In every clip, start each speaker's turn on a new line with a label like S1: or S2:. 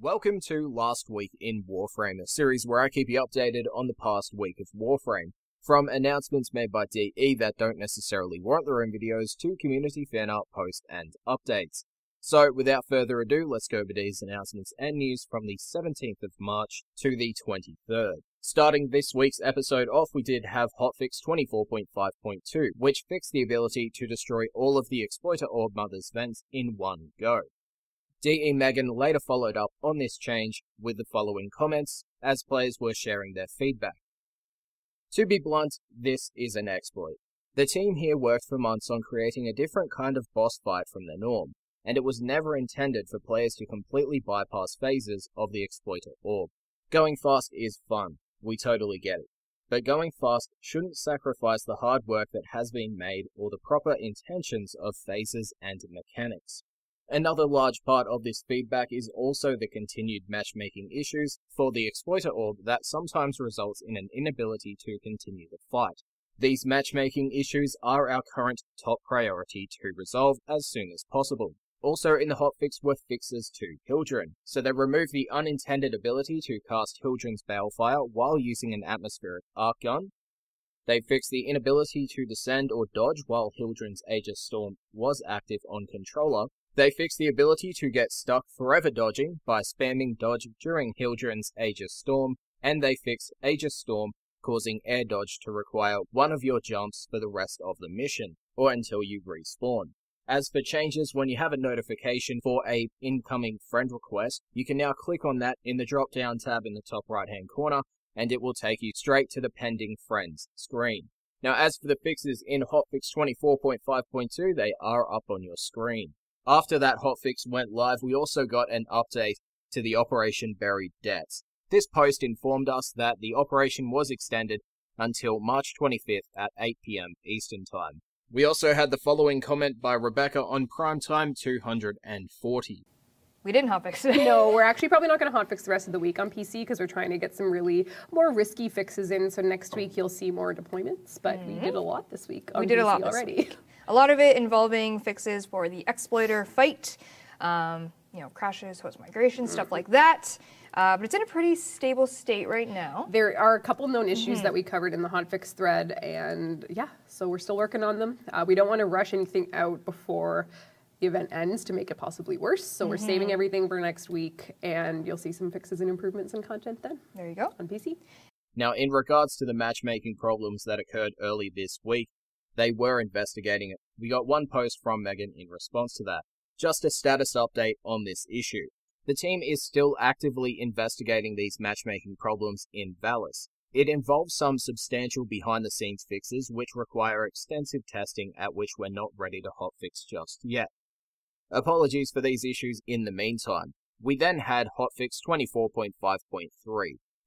S1: Welcome to Last Week in Warframe, a series where I keep you updated on the past week of Warframe. From announcements made by DE that don't necessarily warrant their own videos to community fan art posts and updates. So without further ado, let's go over these announcements and news from the 17th of March to the 23rd. Starting this week's episode off, we did have Hotfix 24.5.2, which fixed the ability to destroy all of the Exploiter Orb Mother's vents in one go. DE Megan later followed up on this change with the following comments as players were sharing their feedback. To be blunt, this is an exploit. The team here worked for months on creating a different kind of boss fight from the norm, and it was never intended for players to completely bypass phases of the Exploiter Orb. Going fast is fun, we totally get it, but going fast shouldn't sacrifice the hard work that has been made or the proper intentions of phases and mechanics. Another large part of this feedback is also the continued matchmaking issues for the Exploiter Orb that sometimes results in an inability to continue the fight. These matchmaking issues are our current top priority to resolve as soon as possible. Also in the hotfix were fixes to Hildren, so they remove the unintended ability to cast Hildren's Balefire while using an atmospheric arc gun. They fixed the inability to descend or dodge while Hildren's Aegis Storm was active on controller. They fixed the ability to get stuck forever dodging by spamming dodge during Hildren's Aegis Storm, and they fixed Aegis Storm causing air dodge to require one of your jumps for the rest of the mission, or until you respawn. As for changes, when you have a notification for a incoming friend request, you can now click on that in the drop-down tab in the top right-hand corner, and it will take you straight to the pending friends screen. Now as for the fixes in Hotfix 24.5.2, they are up on your screen. After that hotfix went live, we also got an update to the Operation Buried Debts. This post informed us that the operation was extended until March 25th at 8 PM Eastern Time. We also had the following comment by Rebecca on PrimeTIme 240.
S2: We didn't hotfix it.
S3: No, we're actually probably not going to hotfix the rest of the week on PC because we're trying to get some really more risky fixes in. So next week you'll see more deployments, but we did a lot this week on PC already.
S2: A lot of it involving fixes for the exploiter fight, crashes, host migration, stuff like that. But it's in a pretty stable state right now.
S3: There are a couple known issues that we covered in the hotfix thread, and yeah, so we're still working on them. We don't want to rush anything out before the event ends to make it possibly worse, so we're saving everything for next week, and you'll see some fixes and improvements in content then.
S2: There you go.
S3: On PC.
S1: Now, in regards to the matchmaking problems that occurred early this week, they were investigating it. We got one post from Megan in response to that. Just a status update on this issue. The team is still actively investigating these matchmaking problems in Valis. It involves some substantial behind-the-scenes fixes which require extensive testing at which we're not ready to hotfix just yet. Apologies for these issues in the meantime. We then had Hotfix 24.5.3,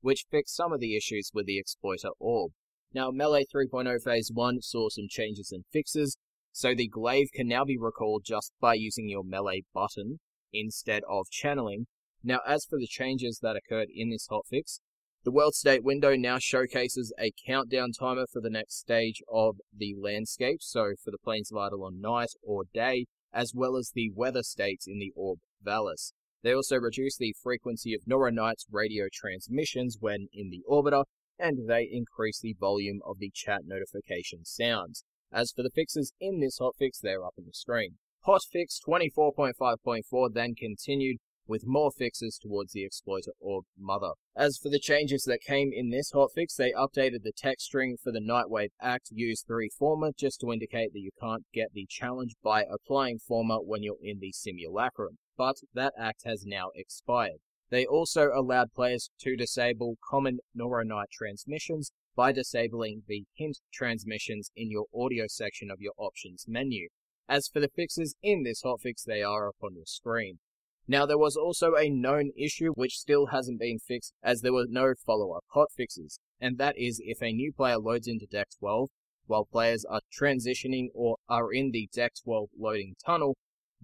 S1: which fixed some of the issues with the Exploiter Orb. Now, Melee 3.0 Phase 1 saw some changes and fixes, so the glaive can now be recalled just by using your melee button instead of channeling. Now, as for the changes that occurred in this hotfix, the world state window now showcases a countdown timer for the next stage of the landscape, so for the Plains of Eidolon night or day, as well as the weather states in the Orb Valis. They also reduce the frequency of Neuronight's radio transmissions when in the orbiter, and they increase the volume of the chat notification sounds. As for the fixes in this hotfix, they're up on the screen. Hotfix 24.5.4 then continued with more fixes towards the Exploiter Orb Mother. As for the changes that came in this hotfix, they updated the text string for the Nightwave Act Use 3 Former just to indicate that you can't get the challenge by applying Former when you're in the simulacrum, but that act has now expired. They also allowed players to disable common Neuronight transmissions by disabling the hint transmissions in your audio section of your options menu. As for the fixes in this hotfix, they are up on your screen. Now, there was also a known issue which still hasn't been fixed as there were no follow-up hotfixes, and that is if a new player loads into Deck 12 while players are transitioning or are in the Deck 12 loading tunnel,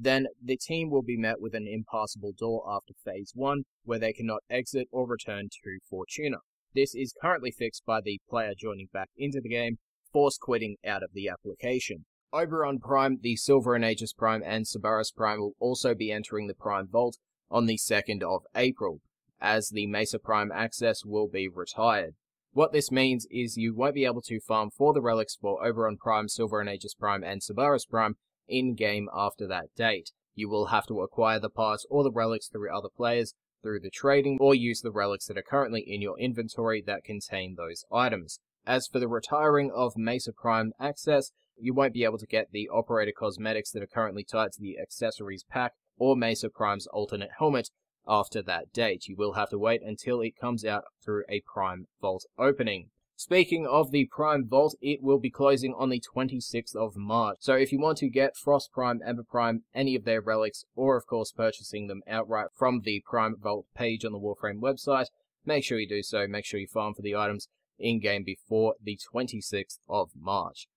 S1: then the team will be met with an impassable door after Phase 1 where they cannot exit or return to Fortuna. This is currently fixed by the player joining back into the game, force quitting out of the application. Oberon Prime, the Silver and Aegis Prime, and Cerberus Prime will also be entering the Prime Vault on the 2nd of April, as the Mesa Prime access will be retired. What this means is you won't be able to farm for the relics for Oberon Prime, Silver and Aegis Prime, and Cerberus Prime in-game after that date. You will have to acquire the parts or the relics through other players, through the trading, or use the relics that are currently in your inventory that contain those items. As for the retiring of Mesa Prime access, you won't be able to get the Operator cosmetics that are currently tied to the accessories pack or Mesa Prime's alternate helmet after that date. You will have to wait until it comes out through a Prime Vault opening. Speaking of the Prime Vault, it will be closing on the 26th of March. So if you want to get Frost Prime, Ember Prime, any of their relics, or of course purchasing them outright from the Prime Vault page on the Warframe website, make sure you do so. Make sure you farm for the items in-game before the 26th of March.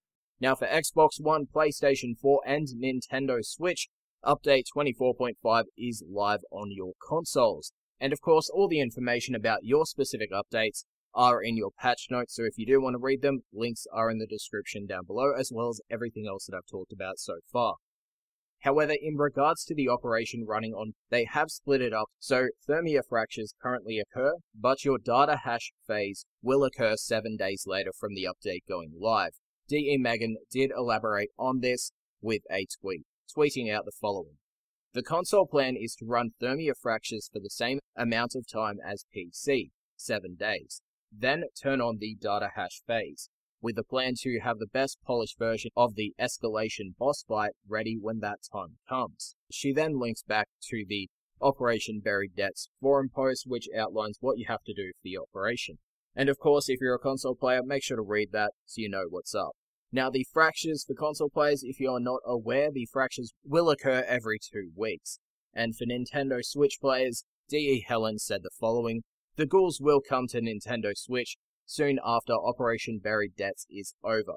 S1: Now for Xbox One, PlayStation 4, and Nintendo Switch, Update 24.5 is live on your consoles. And of course, all the information about your specific updates are in your patch notes, so if you do want to read them, links are in the description down below, as well as everything else that I've talked about so far. However, in regards to the operation running on, they have split it up, so Thermia fractures currently occur, but your data hash phase will occur 7 days later from the update going live. DE Megan did elaborate on this with a tweet, tweeting out the following. The console plan is to run Thermia fractures for the same amount of time as PC, 7 days. Then turn on the data hash phase, with the plan to have the best polished version of the escalation boss fight ready when that time comes. She then links back to the Operation Buried Debts forum post, which outlines what you have to do for the operation. And of course, if you're a console player, make sure to read that so you know what's up. Now, the fractures for console players, if you're not aware, the fractures will occur every 2 weeks. And for Nintendo Switch players, DE Helen said the following. The Ghouls will come to Nintendo Switch soon after Operation Buried Debts is over.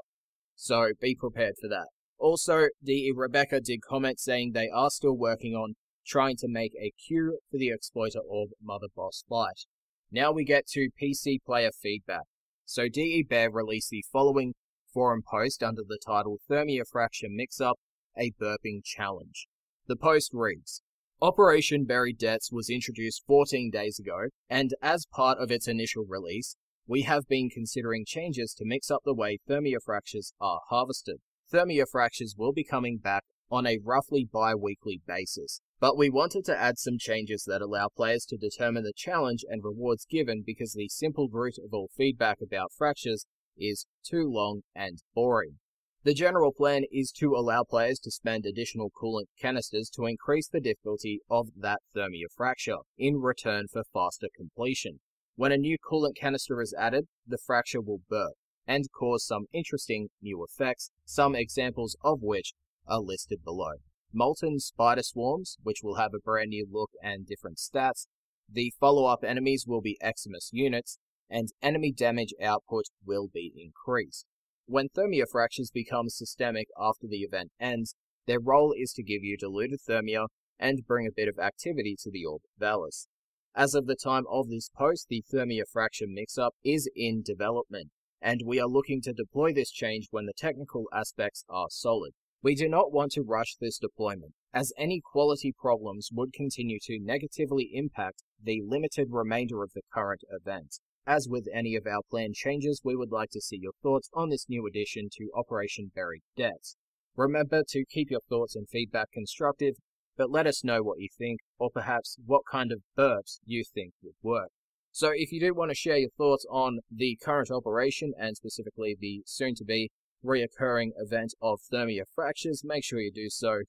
S1: So be prepared for that. Also, DE Rebecca did comment saying they are still working on trying to make a queue for the Exploiter Orb Mother Boss fight. Now we get to PC player feedback. So DE Bear released the following forum post under the title Thermia Fracture Mixup, a Burping Challenge. The post reads, Operation Buried Debts was introduced 14 days ago, and as part of its initial release, we have been considering changes to mix up the way Thermia fractures are harvested. Thermia fractures will be coming back on a roughly bi-weekly basis, but we wanted to add some changes that allow players to determine the challenge and rewards given because the simple route of all feedback about fractures is too long and boring. The general plan is to allow players to spend additional coolant canisters to increase the difficulty of that Thermia fracture, in return for faster completion. When a new coolant canister is added, the fracture will burp, and cause some interesting new effects, some examples of which are listed below. Molten spider swarms, which will have a brand new look and different stats. The follow-up enemies will be Eximus units, and enemy damage output will be increased. When Thermia fractures become systemic after the event ends, their role is to give you diluted Thermia and bring a bit of activity to the Orb of Valus. As of the time of this post, the Thermia Fracture Mixup is in development, and we are looking to deploy this change when the technical aspects are solid. We do not want to rush this deployment, as any quality problems would continue to negatively impact the limited remainder of the current event. As with any of our planned changes, we would like to see your thoughts on this new addition to Operation Buried Debts. Remember to keep your thoughts and feedback constructive, but let us know what you think, or perhaps what kind of burps you think would work. So if you do want to share your thoughts on the current operation, and specifically the soon-to-be reoccurring event of Thermia Fractures, make sure you do so.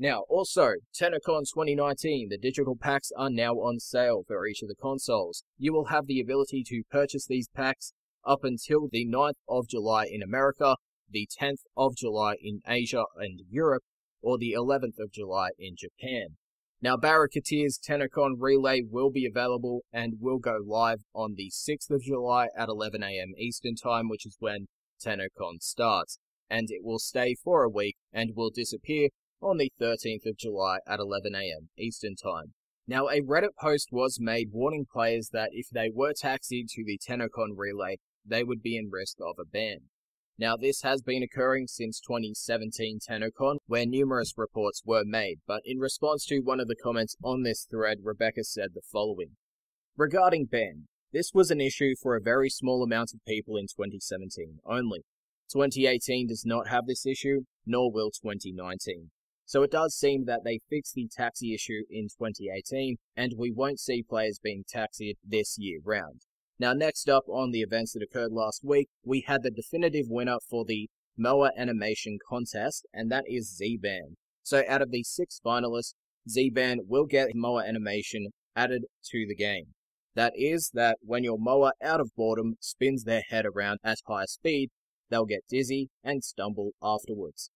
S1: Now, also, Tennocon 2019, the digital packs are now on sale for each of the consoles. You will have the ability to purchase these packs up until the 9th of July in America, the 10th of July in Asia and Europe, or the 11th of July in Japan. Now, Barracuteer's Tennocon Relay will be available and will go live on the 6th of July at 11 AM Eastern Time, which is when Tennocon starts, and it will stay for a week and will disappear on the 13th of July at 11 AM Eastern Time. Now, a Reddit post was made warning players that if they were taxied to the Tennocon Relay, they would be in risk of a ban. Now, this has been occurring since 2017 Tennocon, where numerous reports were made, but in response to one of the comments on this thread, Rebecca said the following. Regarding ban, this was an issue for a very small amount of people in 2017 only. 2018 does not have this issue, nor will 2019. So it does seem that they fixed the taxi issue in 2018, and we won't see players being taxied this year round. Now, next up on the events that occurred last week, we had the definitive winner for the Moa Animation Contest, and that is Z-Ban. So out of the 6 finalists, Z-Ban will get Moa Animation added to the game. That is, that when your Moa out of boredom spins their head around at high speed, they'll get dizzy and stumble afterwards.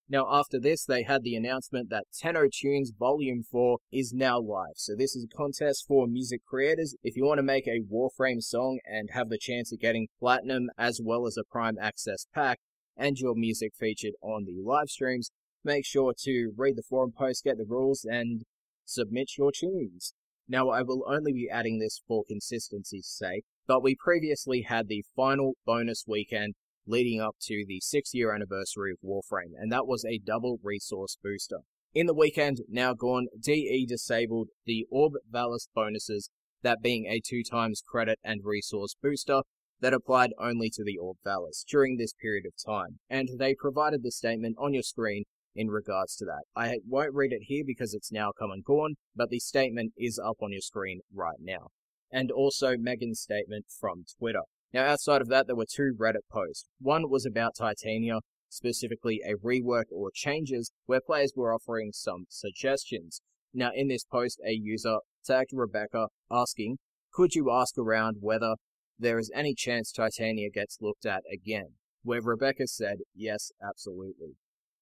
S1: Now, after this, they had the announcement that Tenor Tunes Volume 4 is now live. So this is a contest for music creators. If you want to make a Warframe song and have the chance of getting Platinum as well as a Prime Access pack and your music featured on the live streams, make sure to read the forum post, get the rules, and submit your tunes. Now, I will only be adding this for consistency's sake, but we previously had the final bonus weekend leading up to the 6-year anniversary of Warframe, and that was a double resource booster. In the weekend now gone, DE disabled the Orb Valis bonuses, that being a 2x credit and resource booster that applied only to the Orb Valis during this period of time, and they provided the statement on your screen in regards to that. I won't read it here because it's now come and gone, but the statement is up on your screen right now. And also Megan's statement from Twitter. Now, outside of that, there were 2 Reddit posts. One was about Titania, specifically a rework or changes, where players were offering some suggestions. Now, in this post, a user tagged Rebecca asking, could you ask around whether there is any chance Titania gets looked at again? Where Rebecca said, yes, absolutely.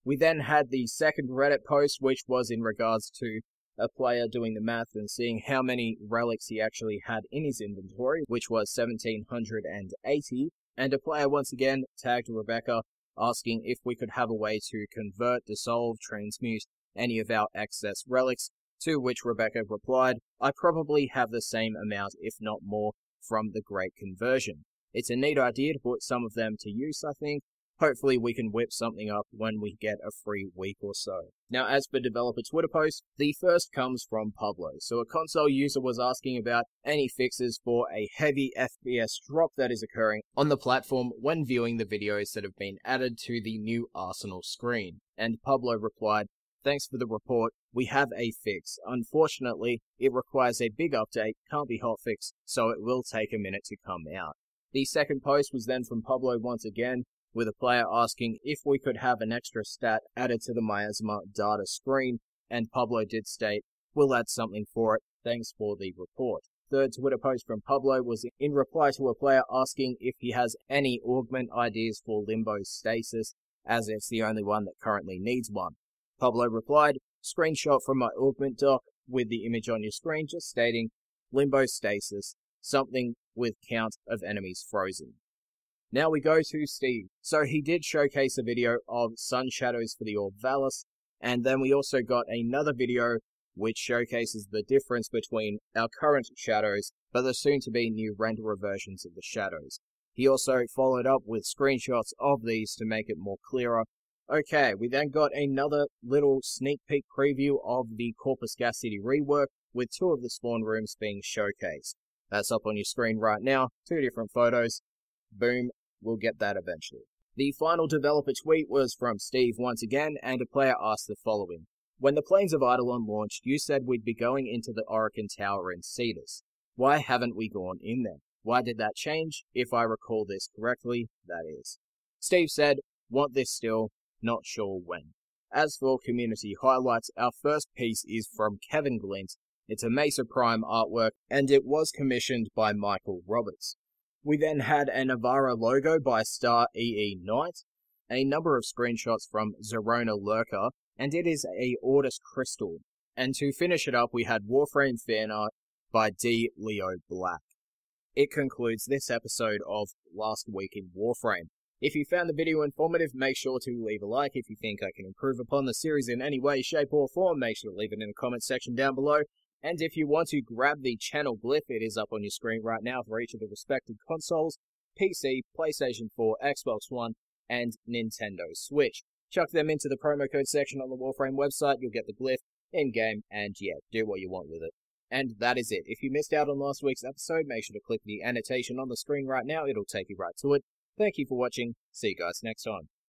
S1: We then had the second Reddit post, which was in regards to a player doing the math and seeing how many relics he actually had in his inventory, which was 1,780, and a player once again tagged Rebecca asking if we could have a way to convert, dissolve, transmute any of our excess relics, to which Rebecca replied, I probably have the same amount, if not more, from the Great Conversion. It's a neat idea to put some of them to use, I think. Hopefully we can whip something up when we get a free week or so. Now, as for developer Twitter posts, the first comes from Pablo. So a console user was asking about any fixes for a heavy FPS drop that is occurring on the platform when viewing the videos that have been added to the new Arsenal screen. And Pablo replied, thanks for the report, we have a fix. Unfortunately, it requires a big update, can't be hotfixed, so it will take a minute to come out. The second post was then from Pablo once again, with a player asking if we could have an extra stat added to the Miasma data screen, and Pablo did state, we'll add something for it, thanks for the report. Third Twitter post from Pablo was in reply to a player asking if he has any augment ideas for Limbostasis, as it's the only one that currently needs one. Pablo replied, screenshot from my augment doc with the image on your screen just stating, Limbostasis, something with count of enemies frozen. Now we go to Steve. So he did showcase a video of sun shadows for the Orb Valis, and then we also got another video which showcases the difference between our current shadows, but the soon-to-be new renderer versions of the shadows. He also followed up with screenshots of these to make it more clearer. Okay, we then got another little sneak peek preview of the Corpus Cassidy rework, with 2 of the spawn rooms being showcased. That's up on your screen right now, 2 different photos. Boom. We'll get that eventually. The final developer tweet was from Steve once again, and a player asked the following. When the Plains of Eidolon launched, you said we'd be going into the Orokin Tower in Cedars. Why haven't we gone in there? Why did that change? If I recall this correctly, that is. Steve said, want this still, not sure when. As for community highlights, our first piece is from Kevin Glint. It's a Mesa Prime artwork, and it was commissioned by Michael Roberts. We then had a Navarra logo by Star EE Knight, a number of screenshots from Zerona Lurker, and it is a Ordis Crystal. And to finish it up, we had Warframe fan art by D. Leo Black. It concludes this episode of Last Week in Warframe. If you found the video informative, make sure to leave a like. If you think I can improve upon the series in any way, shape or form, make sure to leave it in the comment section down below. And if you want to grab the channel glyph, it is up on your screen right now for each of the respective consoles, PC, PlayStation 4, Xbox One, and Nintendo Switch. Chuck them into the promo code section on the Warframe website, you'll get the glyph in-game, and yeah, do what you want with it. And that is it. If you missed out on last week's episode, make sure to click the annotation on the screen right now, it'll take you right to it. Thank you for watching, see you guys next time.